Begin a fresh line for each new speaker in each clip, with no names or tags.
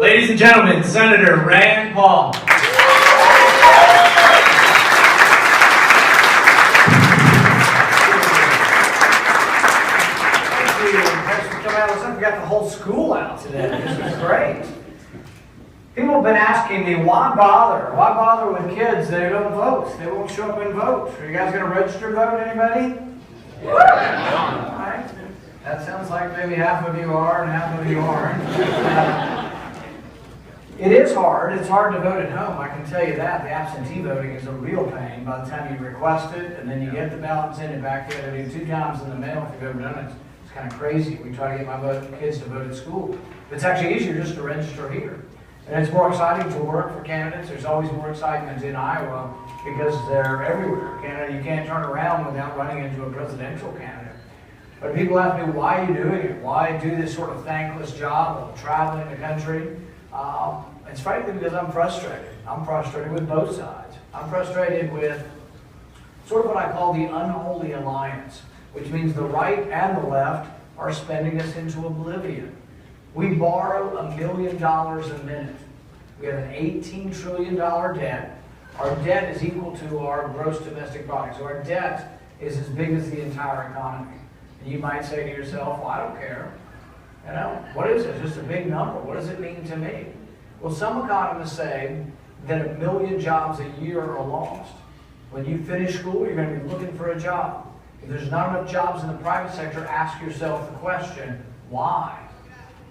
Ladies and gentlemen, Senator Rand Paul.
Thank you. Thanks for coming out. Looks like we got the whole school out today. This is great. People have been asking me, why bother? Why bother with kids that don't vote? They won't show up and vote. Are you guys going to register to vote, anybody? Yeah. All right. That sounds like maybe half of you are and half of you aren't. It is hard. It's hard to vote at home. I can tell you that. The absentee voting is a real pain by the time you request it and then you get the ballot and send it back. You have to do 2 times in the mail if you've ever done it. It's kind of crazy. We try to get my kids to vote at school. But it's actually easier just to register here. And it's more exciting to work for candidates. There's always more excitement in Iowa because they're everywhere. You can't turn around without running into a presidential candidate. But people ask me, why are you doing it? Why do this sort of thankless job of traveling the country? It's frankly because I'm frustrated. I'm frustrated with both sides. I'm frustrated with sort of what I call the unholy alliance, which means the right and the left are spending us into oblivion. We borrow $1 million a minute. We have an $18 trillion debt. Our debt is equal to our gross domestic product. So our debt is as big as the entire economy. And you might say to yourself, well, I don't care. You know, what is it? It's just a big number. What does it mean to me? Well, some economists say that 1 million jobs a year are lost. When you finish school, you're going to be looking for a job. If there's not enough jobs in the private sector, ask yourself the question, why?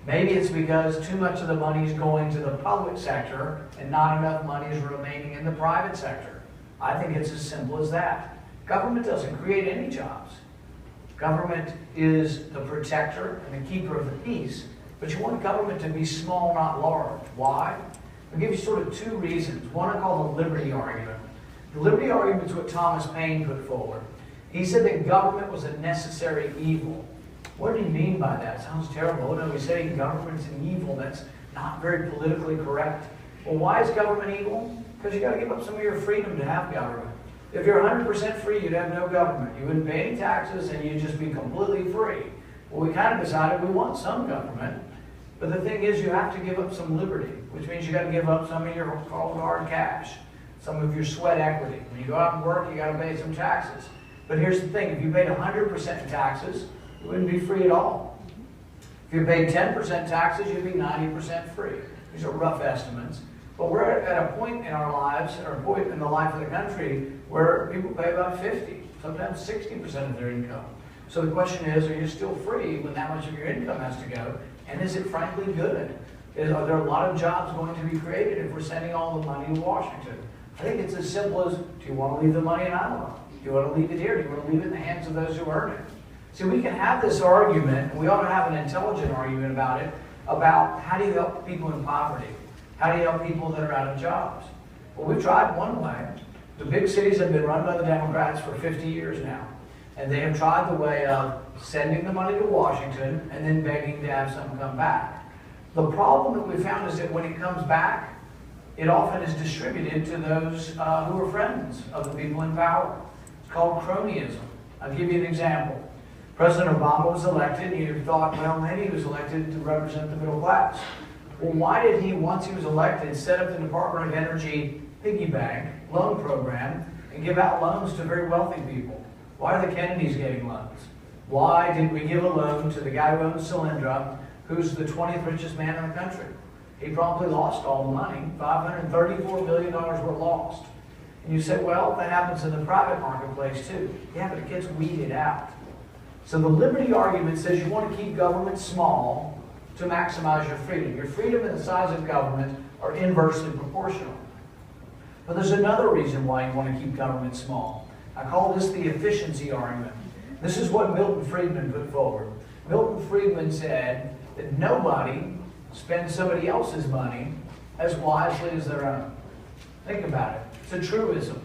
Maybe it's because too much of the money is going to the public sector and not enough money is remaining in the private sector. I think it's as simple as that. Government doesn't create any jobs. Government is the protector and the keeper of the peace, but you want government to be small, not large. Why? I'll give you sort of 2 reasons. One I call the liberty argument. The liberty argument is what Thomas Paine put forward. He said that government was a necessary evil. What did he mean by that? It sounds terrible. Oh, no, he's saying government's an evil. That's not very politically correct. Well, why is government evil? Because you got to give up some of your freedom to have government. If you're 100% free, you'd have no government. You wouldn't pay any taxes and you'd just be completely free. Well, we kind of decided we want some government. But the thing is, you have to give up some liberty, which means you got to give up some of your cold hard cash, some of your sweat equity. When you go out and work, you got to pay some taxes. But here's the thing, if you paid 100% in taxes, you wouldn't be free at all. If you paid 10% taxes, you'd be 90% free. These are rough estimates. But we're at a point in our lives, or a point in the life of the country, where people pay about 50, sometimes 60% of their income. So the question is, are you still free when that much of your income has to go? And is it frankly good? Are there a lot of jobs going to be created if we're sending all the money to Washington? I think it's as simple as, do you want to leave the money in Iowa? Do you want to leave it here? Do you want to leave it in the hands of those who earn it? See, we can have this argument, and we ought to have an intelligent argument about it, about how do you help people in poverty? How do you help people that are out of jobs? Well, we've tried one way. The big cities have been run by the Democrats for 50 years now. And they have tried the way of sending the money to Washington and then begging to have some come back. The problem that we found is that when it comes back, it often is distributed to those who are friends of the people in power. It's called cronyism. I'll give you an example. President Obama was elected, and you thought, well, maybe he was elected to represent the middle class. Well, why did he, once he was elected, set up the Department of Energy piggy bank loan program and give out loans to very wealthy people? Why are the Kennedys getting loans? Why did we give a loan to the guy who owns Solyndra, who's the 20th richest man in the country? He promptly lost all the money. $534 million were lost. And you say, well, that happens in the private marketplace too. Yeah, but it gets weeded out. So the liberty argument says you want to keep government small to maximize your freedom. Your freedom and the size of government are inversely proportional. But there's another reason why you want to keep government small. I call this the efficiency argument. This is what Milton Friedman put forward. Milton Friedman said that nobody spends somebody else's money as wisely as their own. Think about it. It's a truism.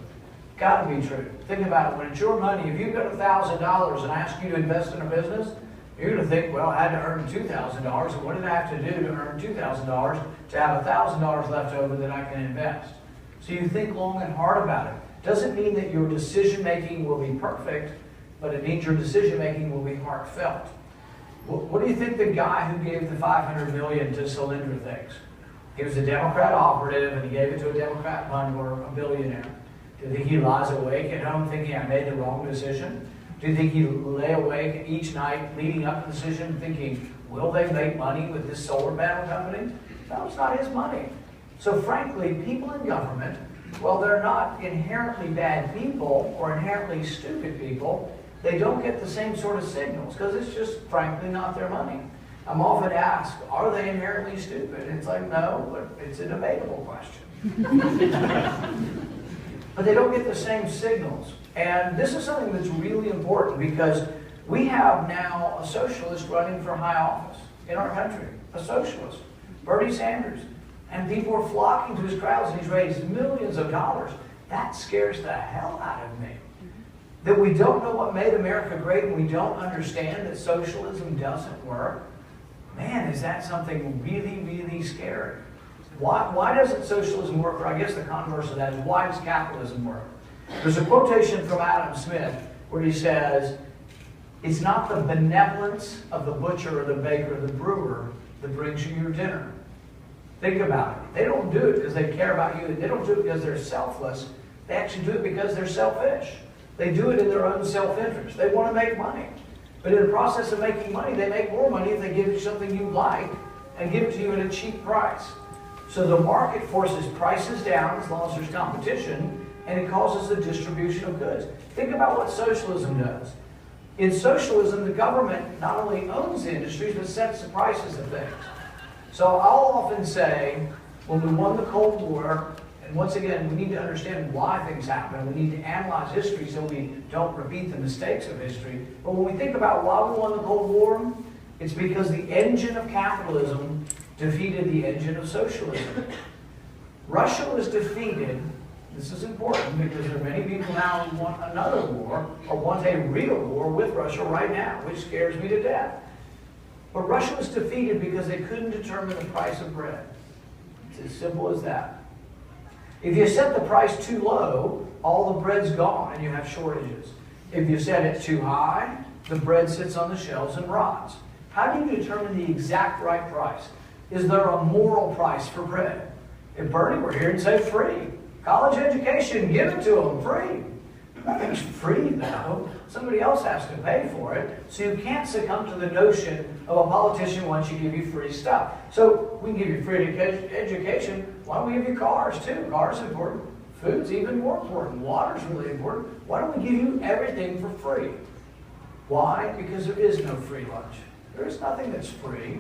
Got to be true. Think about it. When it's your money, if you've got $1,000 and I ask you to invest in a business, you're going to think, well, I had to earn $2,000, and what did I have to do to earn $2,000 to have $1,000 left over that I can invest? So you think long and hard about it. Doesn't mean that your decision-making will be perfect, but it means your decision-making will be heartfelt. What do you think the guy who gave the $500 million to Solyndra thinks? He was a Democrat operative, and he gave it to a Democrat bundler, a billionaire. Do you think he lies awake at home thinking, I made the wrong decision? Do you think he lay awake each night leading up to the decision thinking, will they make money with this solar panel company? No, it's not his money. So frankly, people in government, well, they're not inherently bad people or inherently stupid people. They don't get the same sort of signals because it's just frankly not their money. I'm often asked, are they inherently stupid? And it's like, no, but it's a debatable question. But they don't get the same signals. And this is something that's really important because we have now a socialist running for high office in our country, a socialist, Bernie Sanders. And people are flocking to his crowds and he's raised millions of dollars. That scares the hell out of me. That we don't know what made America great and we don't understand that socialism doesn't work. Man, is that something really, really scary. Why doesn't socialism work? Or I guess the converse of that is, why does capitalism work? There's a quotation from Adam Smith where he says, it's not the benevolence of the butcher or the baker or the brewer that brings you your dinner. Think about it. They don't do it because they care about you. They don't do it because they're selfless. They actually do it because they're selfish. They do it in their own self-interest. They want to make money. But in the process of making money, they make more money if they give you something you like and give it to you at a cheap price. So the market forces prices down as long as there's competition, and it causes the distribution of goods. Think about what socialism does. In socialism, the government not only owns the industries, but sets the prices of things. So I'll often say, when we won the Cold War, and once again, we need to understand why things happen. We need to analyze history so we don't repeat the mistakes of history. But when we think about why we won the Cold War, it's because the engine of capitalism defeated the engine of socialism. Russia was defeated. This is important because there are many people now who want another war or want a real war with Russia right now, which scares me to death. But Russia was defeated because they couldn't determine the price of bread. It's as simple as that. If you set the price too low, all the bread's gone and you have shortages. If you set it too high, the bread sits on the shelves and rots. How do you determine the exact right price? Is there a moral price for bread? If Bernie were here and say free, college education, give it to them, free. Nothing's free though. Somebody else has to pay for it. So you can't succumb to the notion of a politician wants you to give you free stuff. So we can give you free education. Why don't we give you cars too? Cars are important. Food's even more important. Water's really important. Why don't we give you everything for free? Why? Because there is no free lunch. There is nothing that's free.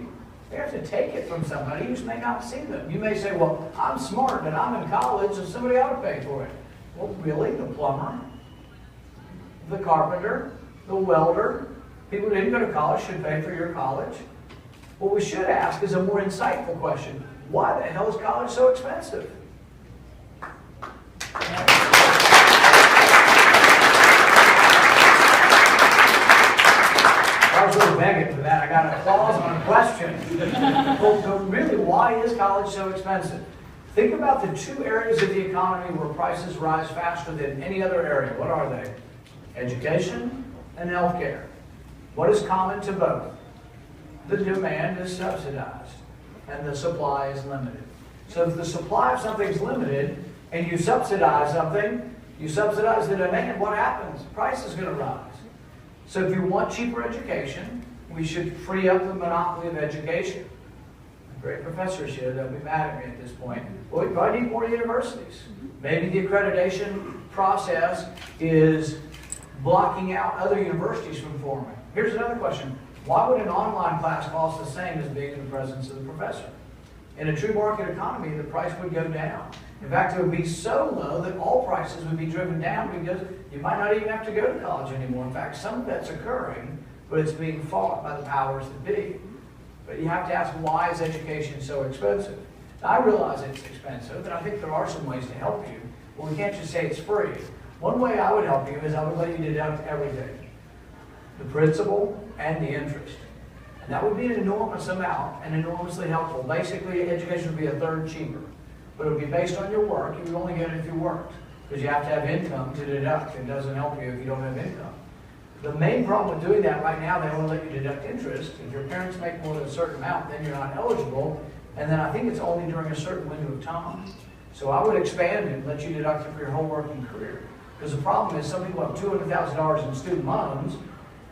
They have to take it from somebody who may not see them. You may say, well, I'm smart and I'm in college and somebody ought to pay for it. Well, really? The plumber? The carpenter? The welder? People who didn't go to college should pay for your college? What we should ask is a more insightful question. Why the hell is college so expensive? I was really begging for that. I got an applause on a question. But really, why is college so expensive? Think about the two areas of the economy where prices rise faster than any other area. What are they? Education and healthcare. What is common to both? The demand is subsidized and the supply is limited. So if the supply of something is limited and you subsidize something, you subsidize the demand, what happens? Price is going to rise. So if you want cheaper education, we should free up the monopoly of education. Great professors here, they'll be mad at me at this point. Well, we probably need more universities. Maybe the accreditation process is blocking out other universities from forming. Here's another question. Why would an online class cost the same as being in the presence of the professor? In a true market economy, the price would go down. In fact, it would be so low that all prices would be driven down because you might not even have to go to college anymore. In fact, some of that's occurring, but it's being fought by the powers that be. But you have to ask, why is education so expensive? Now, I realize it's expensive, and I think there are some ways to help you. But we can't just say it's free. One way I would help you is I would let you deduct everything. The principal and the interest. And that would be an enormous amount and enormously helpful. Basically, education would be a third cheaper. But it would be based on your work. You would only get it if you worked. Because you have to have income to deduct. It doesn't help you if you don't have income. The main problem with doing that right now, they only let you deduct interest. If your parents make more than a certain amount, then you're not eligible. And then I think it's only during a certain window of time. So I would expand it and let you deduct it for your whole working career. Because the problem is some people have $200,000 in student loans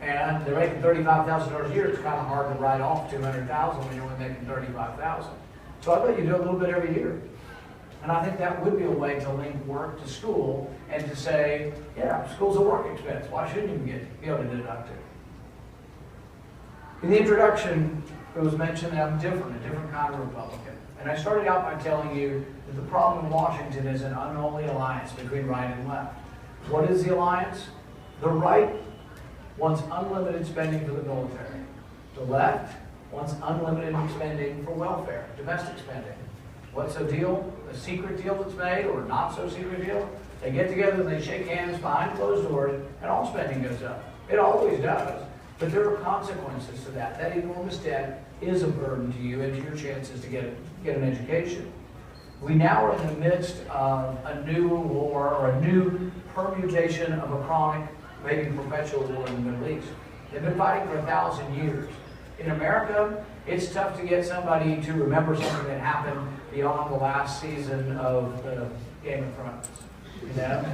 and they're making $35,000 a year. It's kind of hard to write off $200,000 when you're only making $35,000. So I'd let you do a little bit every year. And I think that would be a way to link work to school and to say, yeah, school's a work expense. Why shouldn't you be able to deduct it? In the introduction, it was mentioned that I'm different, a different kind of Republican. And I started out by telling you that the problem in Washington is an unholy alliance between right and left. What is the alliance? The right wants unlimited spending for the military. The left wants unlimited spending for welfare, domestic spending. What's the deal? A secret deal that's made or not so secret deal? They get together and they shake hands behind closed doors and all spending goes up. It always does. But there are consequences to that. That enormous debt is a burden to you and to your chances to get an education. We now are in the midst of a new war or a new permutation of a chronic, maybe perpetual war in the Middle East. They've been fighting for 1,000 years. In America, it's tough to get somebody to remember something that happened beyond the last season of the Game of Thrones. You know?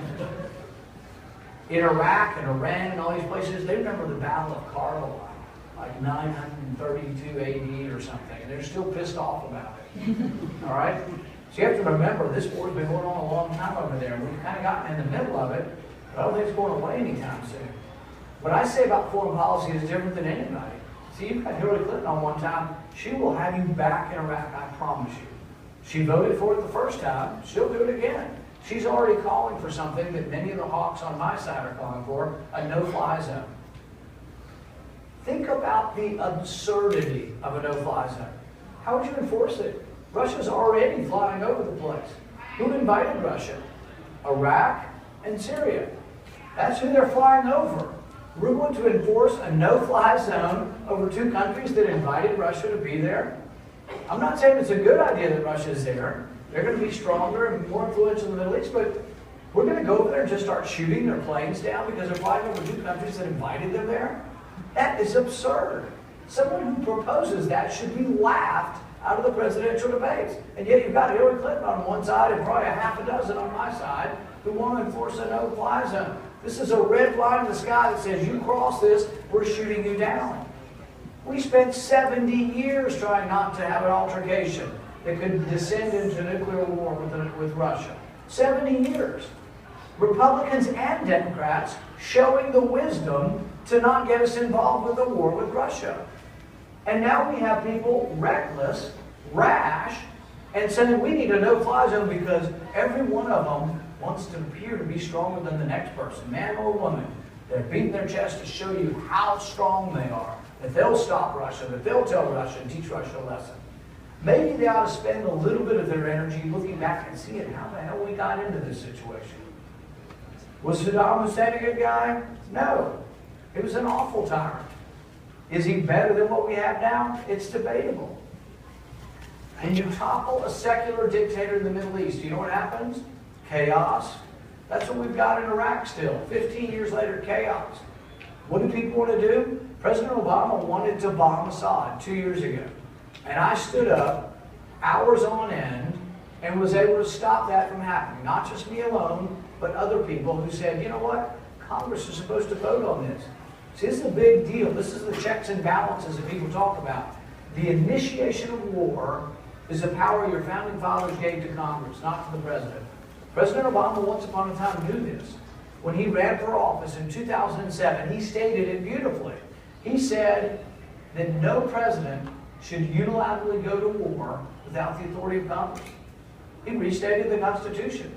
In Iraq and Iran and all these places, they remember the Battle of Karbala, like 932 AD or something, and they're still pissed off about it. All right? So you have to remember, this war's been going on a long time over there, and we've kind of gotten in the middle of it, but I don't think it's going away anytime soon. What I say about foreign policy is different than anybody. See, you've got Hillary Clinton on one time. She will have you back in Iraq, I promise you. She voted for it the first time. She'll do it again. She's already calling for something that many of the hawks on my side are calling for, a no-fly zone. Think about the absurdity of a no-fly zone. How would you enforce it? Russia's already flying over the place. Who invited Russia? Iraq and Syria. That's who they're flying over. We're going to enforce a no-fly zone over two countries that invited Russia to be there. I'm not saying it's a good idea that Russia's there. They're going to be stronger and more influential in the Middle East, but we're going to go over there and just start shooting their planes down because they're flying over two countries that invited them there? That is absurd. Someone who proposes that should be laughed out of the presidential debates. And yet you've got Hillary Clinton on one side and probably a half a dozen on my side who want to enforce a no-fly zone. This is a red line in the sky that says you cross this, we're shooting you down. We spent 70 years trying not to have an altercation that could descend into nuclear war with Russia. 70 years. Republicans and Democrats showing the wisdom to not get us involved with a war with Russia. And now we have people reckless, rash, and saying we need a no-fly zone because every one of them wants to appear to be stronger than the next person, man or woman. They're beating their chest to show you how strong they are, that they'll stop Russia, that they'll tell Russia and teach Russia a lesson. Maybe they ought to spend a little bit of their energy looking back and seeing how the hell we got into this situation. Was Saddam Hussein a good guy? No. He was an awful tyrant. Is he better than what we have now? It's debatable. And you topple a secular dictator in the Middle East, you know what happens? Chaos. That's what we've got in Iraq still. 15 years later, chaos. What do people want to do? President Obama wanted to bomb Assad 2 years ago. And I stood up hours on end and was able to stop that from happening. Not just me alone, but other people who said, you know what? Congress is supposed to vote on this. See, this is a big deal. This is the checks and balances that people talk about. The initiation of war is a power your founding fathers gave to Congress, not to the president. President Obama, once upon a time, knew this. When he ran for office in 2007, he stated it beautifully. He said that no president should unilaterally go to war without the authority of Congress. He restated the Constitution.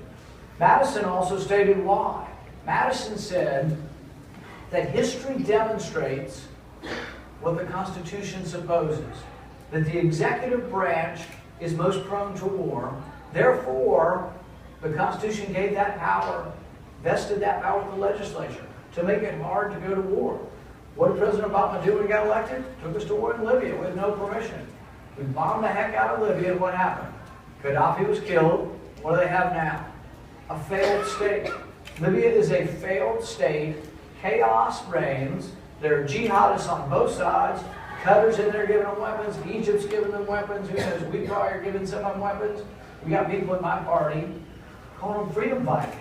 Madison also stated why. Madison said that history demonstrates what the Constitution supposes, that the executive branch is most prone to war. Therefore, the Constitution gave that power, vested that power with the legislature to make it hard to go to war. What did President Obama do when he got elected? Took us to war in Libya with no permission. We bombed the heck out of Libya, and what happened? Gaddafi was killed. What do they have now? A failed state. Libya is a failed state. Chaos reigns. There are jihadists on both sides. Qatar's in there giving them weapons. Egypt's giving them weapons. Who knows? We probably are giving some of them weapons. We got people in my party calling them freedom fighters.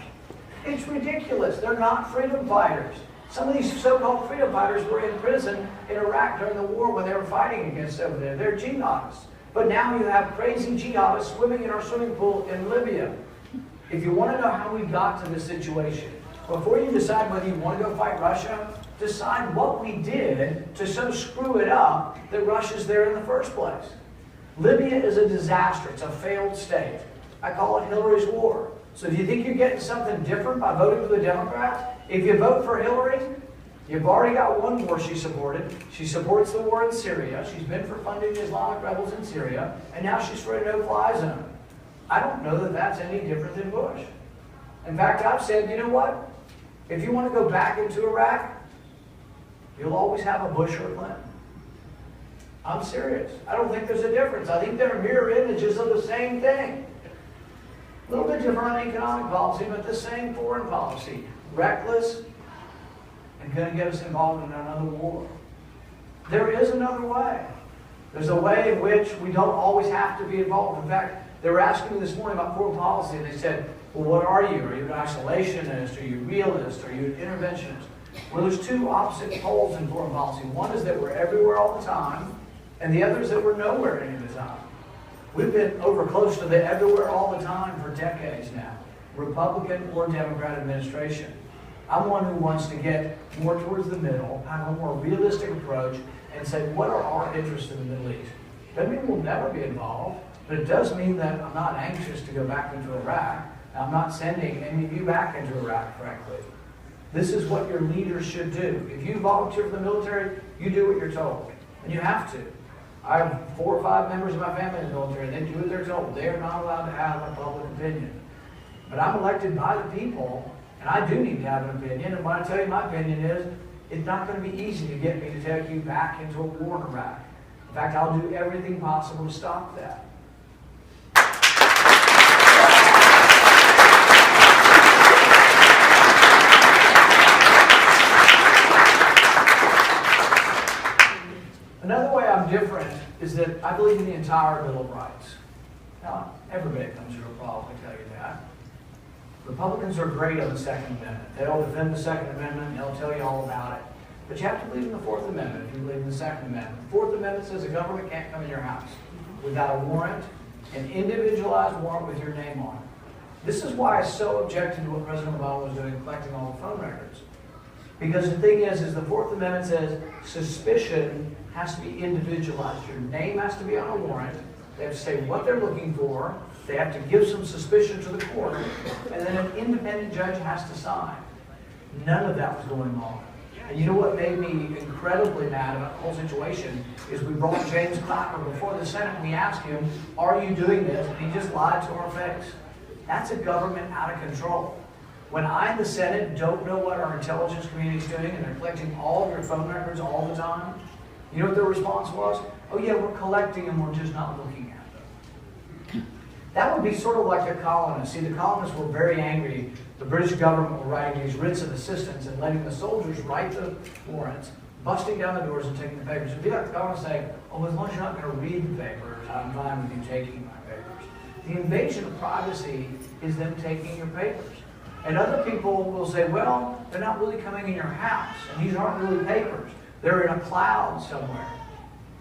It's ridiculous. They're not freedom fighters. Some of these so-called freedom fighters were in prison in Iraq during the war when they were fighting against over there. They're jihadists. But now you have crazy jihadists swimming in our swimming pool in Libya. If you want to know how we got to this situation, before you decide whether you want to go fight Russia, decide what we did to so screw it up that Russia's there in the first place. Libya is a disaster. It's a failed state. I call it Hillary's war. So if you think you're getting something different by voting for the Democrats, if you vote for Hillary, you've already got one war she supported. She supports the war in Syria. She's been for funding the Islamic rebels in Syria. And now she's for a no-fly zone. I don't know that that's any different than Bush. In fact, I've said, you know what? If you want to go back into Iraq, you'll always have a Bush or a Clinton. I'm serious. I don't think there's a difference. I think they're mirror images of the same thing. A little bit different on economic policy, but the same foreign policy. Reckless and going to get us involved in another war. There is another way. There's a way in which we don't always have to be involved. In fact, they were asking me this morning about foreign policy, and they said, well, what are you? Are you an isolationist? Are you realist? Are you an interventionist? Well, there's two opposite poles in foreign policy. One is that we're everywhere all the time, and the other is that we're nowhere any of the time. We've been over close to the everywhere all the time for decades now, Republican or Democrat administration. I'm one who wants to get more towards the middle, have a more realistic approach, and say, what are our interests in the Middle East? Doesn't mean we'll never be involved, but it does mean that I'm not anxious to go back into Iraq. I'm not sending any of you back into Iraq, frankly. This is what your leaders should do. If you volunteer for the military, you do what you're told. And you have to. I have 4 or 5 members of my family in the military, and they do what they're told. They are not allowed to have a public opinion. But I'm elected by the people, and I do need to have an opinion. And when I tell you my opinion is, it's not going to be easy to get me to take you back into a war in Iraq. In fact, I'll do everything possible to stop that. Another way I'm different is that I believe in the entire Bill of Rights. Now, everybody comes to a problem, I tell you that. Republicans are great on the Second Amendment. They'll defend the Second Amendment, and they'll tell you all about it. But you have to believe in the Fourth Amendment if you believe in the Second Amendment. The Fourth Amendment says the government can't come in your house without a warrant, an individualized warrant with your name on it. This is why I so objected to what President Obama was doing, collecting all the phone records. Because the thing is the Fourth Amendment says suspicion has to be individualized. Your name has to be on a warrant. They have to say what they're looking for. They have to give some suspicion to the court. And then an independent judge has to sign. None of that was going on. And you know what made me incredibly mad about the whole situation is we brought James Clapper before the Senate and we asked him, are you doing this? And he just lied to our face. That's a government out of control. When I in the Senate don't know what our intelligence community is doing and they're collecting all of your phone records all the time, you know what their response was? Oh yeah, we're collecting them, we're just not looking at them. That would be sort of like the colonists. See, the colonists were very angry. The British government were writing these writs of assistance and letting the soldiers write the warrants, busting down the doors and taking the papers. It'd be like the colonists saying, oh, as long as you're not going to read the papers, I'm fine with you taking my papers. The invasion of privacy is them taking your papers. And other people will say, well, they're not really coming in your house, and these aren't really papers. They're in a cloud somewhere.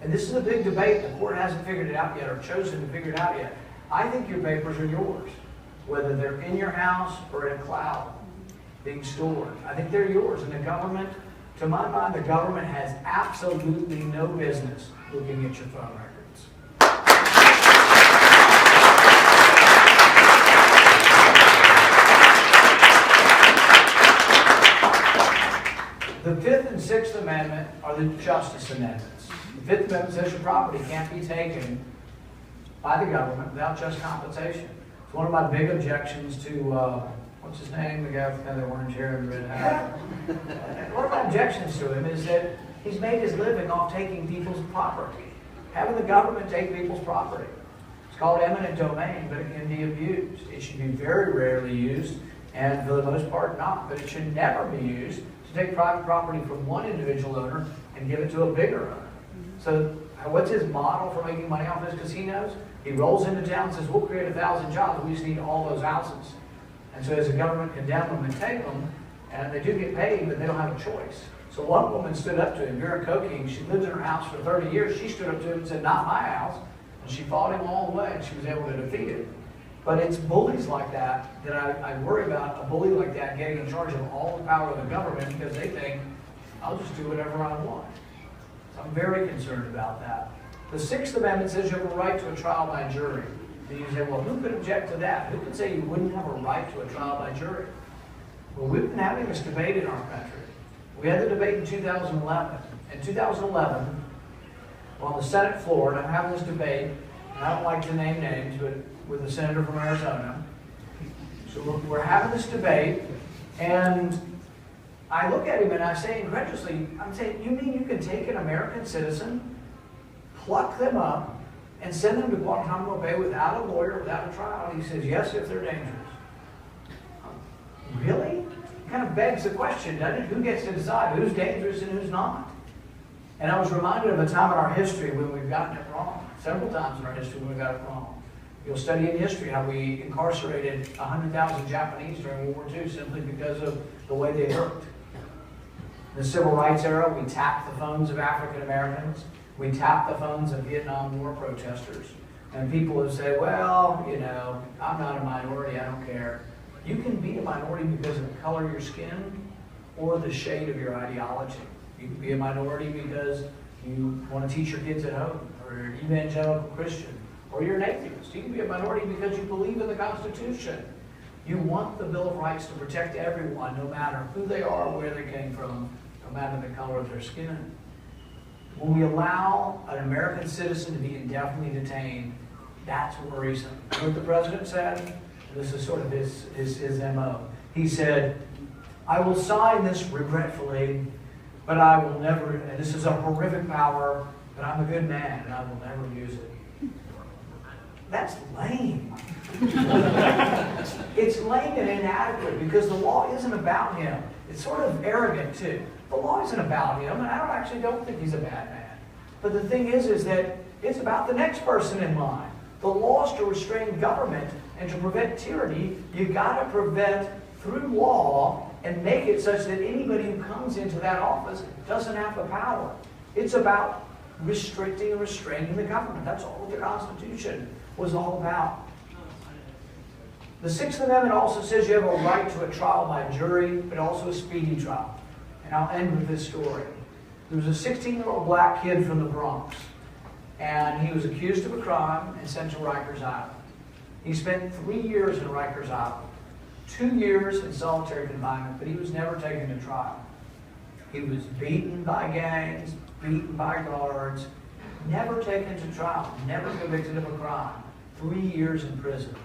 And this is a big debate. The court hasn't figured it out yet or chosen to figure it out yet. I think your papers are yours, whether they're in your house or in a cloud being stored. I think they're yours. And the government, to my mind, the government has absolutely no business looking at your phone records. The Fifth and Sixth Amendment are the Justice Amendments. The Fifth Amendment says your property can't be taken by the government without just compensation. It's one of my big objections to, what's his name, the guy with kind of the orange hair and red hat. One of my objections to him is that he's made his living off taking people's property, having the government take people's property. It's called eminent domain, but it can be abused. It should be very rarely used, and for the most part not, but it should never be used take private property from one individual owner and give it to a bigger owner. So what's his model for making money off his casinos? He rolls into town and says, we'll create 1,000 jobs. We just need all those houses. And so as the government condemn them and take them, and they do get paid, but they don't have a choice. So one woman stood up to him, Vera Koking. She lived in her house for 30 years. She stood up to him and said, not my house. And she fought him all the way, and she was able to defeat him. But it's bullies like that I worry about, a bully like that getting in charge of all the power of the government because they think, I'll just do whatever I want. So I'm very concerned about that. The Sixth Amendment says you have a right to a trial by jury. And you say, well, who could object to that? Who could say you wouldn't have a right to a trial by jury? Well, we've been having this debate in our country. We had the debate in 2011. In 2011, on the Senate floor, and I'm having this debate, and I don't like to name names, but with a senator from Arizona. So we're having this debate, and I look at him and I say incredulously, I'm saying, you mean you can take an American citizen, pluck them up, and send them to Guantanamo Bay without a lawyer, without a trial? And he says, yes, if they're dangerous. Really? It kind of begs the question, doesn't it? Who gets to decide who's dangerous and who's not? And I was reminded of a time in our history when we've gotten it wrong. Several times in our history when we got it wrong. You'll study in history how we incarcerated 100,000 Japanese during World War II simply because of the way they worked. In the Civil Rights era, we tapped the phones of African Americans. We tapped the phones of Vietnam War protesters. And people would say, well, you know, I'm not a minority, I don't care. You can be a minority because of the color of your skin or the shade of your ideology. You can be a minority because you want to teach your kids at home, or you're an evangelical Christian, or you're an atheist. You can be a minority because you believe in the Constitution. You want the Bill of Rights to protect everyone, no matter who they are, where they came from, no matter the color of their skin. When we allow an American citizen to be indefinitely detained, that's worrisome. You know what the president said? This is sort of his MO. He said, I will sign this regretfully, but I will never, and this is a horrific power, but I'm a good man and I will never use it. That's lame. It's lame and inadequate because the law isn't about him. It's sort of arrogant too. The law isn't about him, and I actually don't think he's a bad man. But the thing is that it's about the next person in line. The law is to restrain government and to prevent tyranny. You got to prevent through law and make it such that anybody who comes into that office doesn't have the power. It's about restricting and restraining the government. That's all the Constitution was all about. The Sixth Amendment also says you have a right to a trial by jury, but also a speedy trial. And I'll end with this story. There was a 16-year-old black kid from the Bronx, and he was accused of a crime and sent to Rikers Island. He spent 3 years in Rikers Island, 2 years in solitary confinement, but he was never taken to trial. He was beaten by gangs, beaten by guards, never taken to trial, never convicted of a crime, 3 years in prison.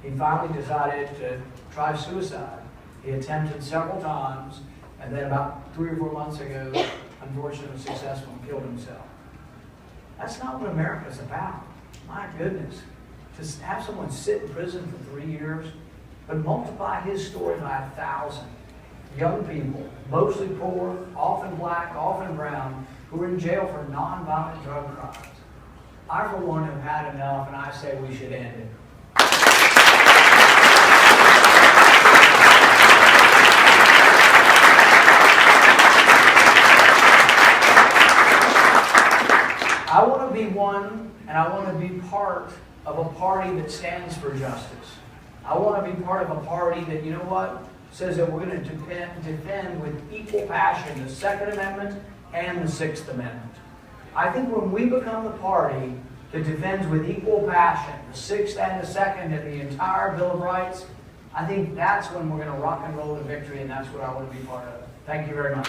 He finally decided to try suicide. He attempted several times, and then about 3 or 4 months ago, unfortunately was successful and killed himself. That's not what America's about. My goodness. To have someone sit in prison for 3 years, but multiply his story by 1,000. Young people, mostly poor, often black, often brown, who are in jail for nonviolent drug crimes. I, for one, have had enough, and I say we should end it. I want to be one, and I want to be part of a party that stands for justice. I want to be part of a party that, you know what, says that we're going to defend with equal passion the Second Amendment and the Sixth Amendment. I think when we become the party that defends with equal passion the Sixth and the Second and the entire Bill of Rights, I think that's when we're going to rock and roll to victory, and that's what I want to be part of. Thank you very much.